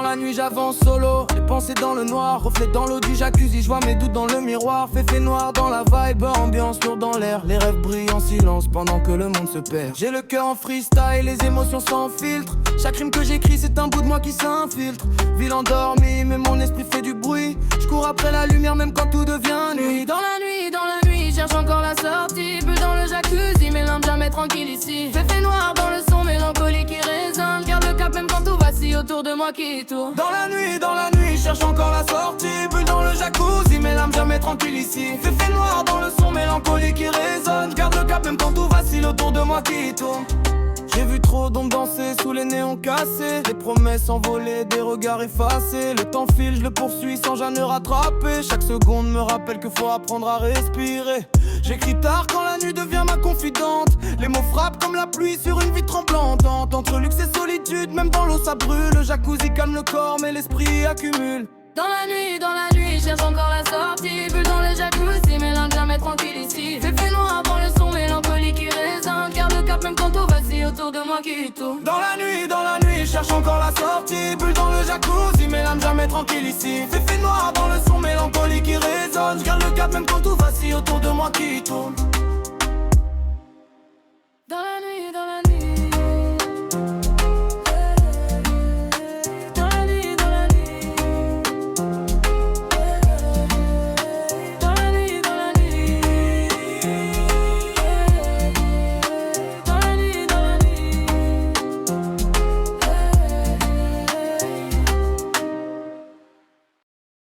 la nuit j'avance solo, les pensées dans le noir, reflet dans l'eau du jacuzzi, je vois mes doutes dans le miroir. Fait noir dans la vibe, ambiance lourde dans l'air. Les rêves brillent en silence pendant que le monde se perd. J'ai le cœur en freestyle, les émotions sans filtre. Chaque rime que j'écris c'est un bout de moi qui s'infiltre. Ville endormie, mais mon esprit fait du bruit. Je cours après la lumière même quand tout devient nuit. Dans la nuit, cherche encore la sortie. Bulle dans le jacuzzi, mes larmes jamais tranquille ici. Fait noir dans le son, mélancolie qui résonne. Garde le cap même quand tout vacille autour de moi qui tourne. Dans la nuit, cherche encore la sortie. Bulle dans le jacuzzi, mes larmes jamais tranquille ici. Fait noir dans le son, mélancolie qui résonne. Garde le cap même quand tout vacille autour de moi qui tourne. J'ai vu trop d'hommes danser sous les néons cassés. Des promesses envolées, des regards effacés. Le temps file, je le poursuis sans jamais rattraper. Chaque seconde me rappelle qu'il faut apprendre à respirer. J'écris tard quand la nuit devient ma confidente. Les mots frappent comme la pluie sur une vie tremblante. Entre luxe et solitude, même dans l'eau ça brûle. Le jacuzzi calme le corps mais l'esprit accumule. Dans la nuit, cherche encore la sortie. Bulle dans le jacuzzi, mais l'un jamais tranquille ici. Fait noir avant le son, mélancolie qui résonne. Garde le cap même quand tout vacille autour de moi qui tourne. Dans la nuit, cherche encore la sortie. Bulle dans le jacuzzi, mais l'âme jamais tranquille ici. Fait noir avant le son, mélancolie qui résonne. Garde le cap même quand tout vacille autour de moi qui tourne.